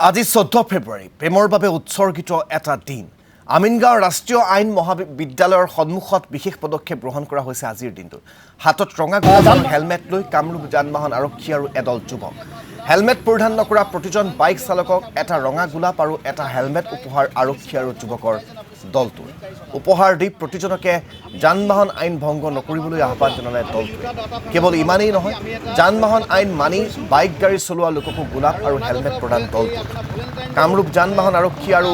আজি 14 ফেব্ৰুৱাৰী প্ৰেমৰ বাবে উৎসৰ্গিত এটা দিন। আমিনগাঁও ৰাষ্ট্ৰীয় আইন মহাবিদ্যালয়ৰ সন্মুখত বিশেষ পদক্ষেপ গ্ৰহণ কৰা হৈছে আজিৰ দিনটোত। হাতত ৰঙা গোলাপ আৰু হেলমেট লৈ কামৰূপ যান-বাহন আৰক্ষী আৰু এদল যুৱক। হেলমেট পৰিধান নকৰা প্ৰতিজন বাইক চালকক এটা ৰঙা গোলাপ আৰু এটা হেলমেট উপহাৰ আৰক্ষী আৰু যুৱকৰ দলটোৱে। উপহাৰ দি প্ৰতিজনকে যান-বাহন আইন ভংগ নকৰিবলৈ আহ্বান জনালে দলটোৱে। কেৱল ইমানেই নহয়, যান-বাহন আইন মানি বাইক গাড়ী চলোৱা লোককো গোলাপ আৰু হেলমেট প্ৰদান দলটোৱে। কামৰূপ যান-বাহন আৰক্ষী আৰু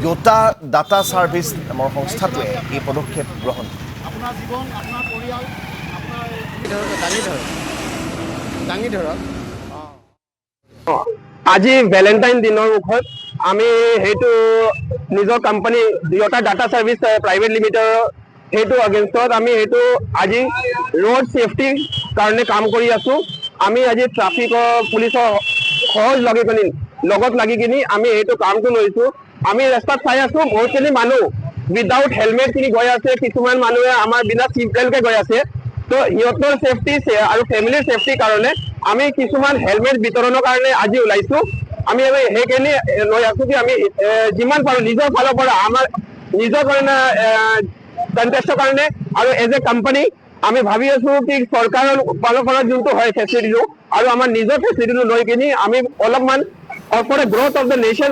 য়োটা ডাটা ছাৰ্ভিচ নামৰ সংস্থাটোৱে এই পদক্ষেপ গ্ৰহণ কৰে। আজি ভেলেণ্টাইন দিনৰ মুখত আমি সেইটো নিজৰ কোম্পানী য়োটা ডাটা ছাৰ্ভিচ প্ৰাইভেট লিমিটেডৰ সেইটো এগেইনষ্টত আমি সেইটো আজি ৰোড ছেফটিৰ কাৰণে কাম কৰি আছো। আমি আজি ট্ৰাফিকৰ পুলিচৰ লগত লাগি কিনি আমি সেইটো কামটো লৈছো। আমি ৰাস্তাত চাই আছো বহুতখিনি মানুহ উইদাউট হেলমেট কিনি গৈ আছে, কিছুমান মানুহে আমাৰ বিনা চিট বেল্টকে গৈ আছে। তো সিহঁতৰ ছেফটি আৰু ফেমিলিৰ ছেফটিৰ কাৰণে আমি কিছুমান হেলমেট বিতৰণৰ কাৰণে আজি ওলাইছো। আমি সেইখিনি লৈ আছো কি আমি যিমান পাৰো নিজৰ ফালৰ পৰা আমাৰ নিজৰ কাৰণে কণ্টেষ্টৰ কাৰণে আৰু এজ এ কোম্পানী আমি ভাবি আছো কি চৰকাৰৰ ফালৰ পৰা যোনটো হয় ফেচিলিটিটো আৰু আমাৰ নিজৰ ফেচিলিটিটো লৈ কিনি আমি অলপমান for growth of the nation